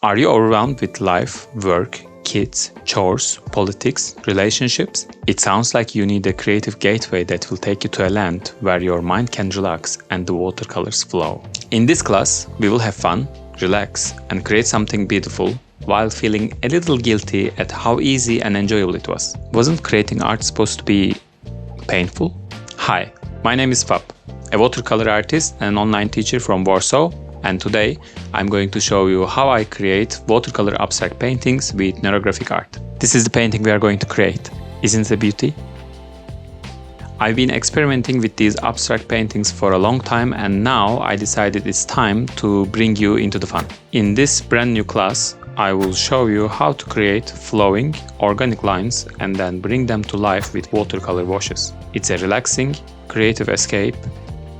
Are you overwhelmed with life, work, kids, chores, politics, relationships? It sounds like you need a creative gateway that will take you to a land where your mind can relax and the watercolors flow. In this class, we will have fun, relax, and create something beautiful while feeling a little guilty at how easy and enjoyable it was. Wasn't creating art supposed to be painful? Hi, my name is Fab, a watercolor artist and an online teacher from Warsaw, and today I'm going to show you how I create watercolor abstract paintings with neurographic art. This is the painting we are going to create. Isn't it a beauty? I've been experimenting with these abstract paintings for a long time, and now I decided it's time to bring you into the fun. In this brand new class, I will show you how to create flowing, organic lines and then bring them to life with watercolor washes. It's a relaxing, creative escape.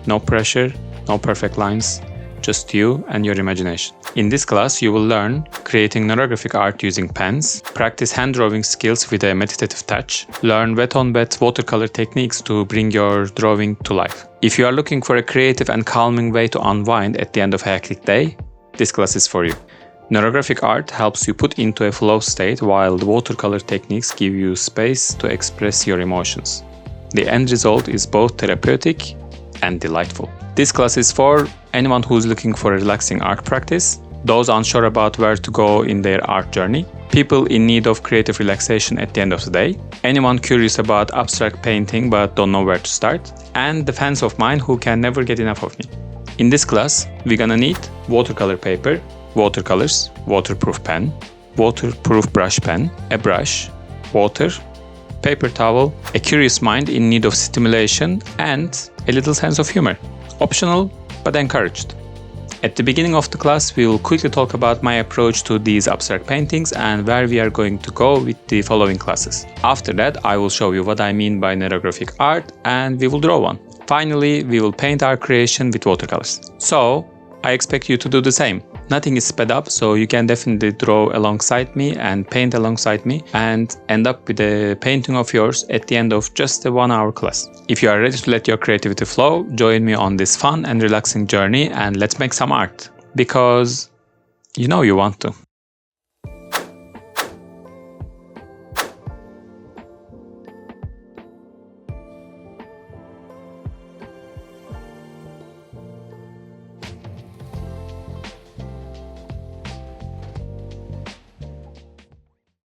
No pressure, no perfect lines, just you and your imagination. In this class, you will learn creating neurographic art using pens, practice hand drawing skills with a meditative touch, learn wet-on-wet watercolor techniques to bring your drawing to life. If you are looking for a creative and calming way to unwind at the end of a hectic day, this class is for you. Neurographic art helps you put into a flow state, while the watercolor techniques give you space to express your emotions. The end result is both therapeutic and delightful. This class is for anyone who's looking for a relaxing art practice, those unsure about where to go in their art journey, people in need of creative relaxation at the end of the day, anyone curious about abstract painting but don't know where to start, and the fans of mine who can never get enough of me. In this class, we're gonna need watercolor paper, watercolors, waterproof pen, waterproof brush pen, a brush, water, paper towel, a curious mind in need of stimulation, and a little sense of humor. Optional, but encouraged. At the beginning of the class, we will quickly talk about my approach to these abstract paintings and where we are going to go with the following classes. After that, I will show you what I mean by neurographic art and we will draw one. Finally, we will paint our creation with watercolors. So, I expect you to do the same. Nothing is sped up, so you can definitely draw alongside me and paint alongside me and end up with a painting of yours at the end of just a 1-hour class. If you are ready to let your creativity flow, join me on this fun and relaxing journey and let's make some art. Because you know you want to.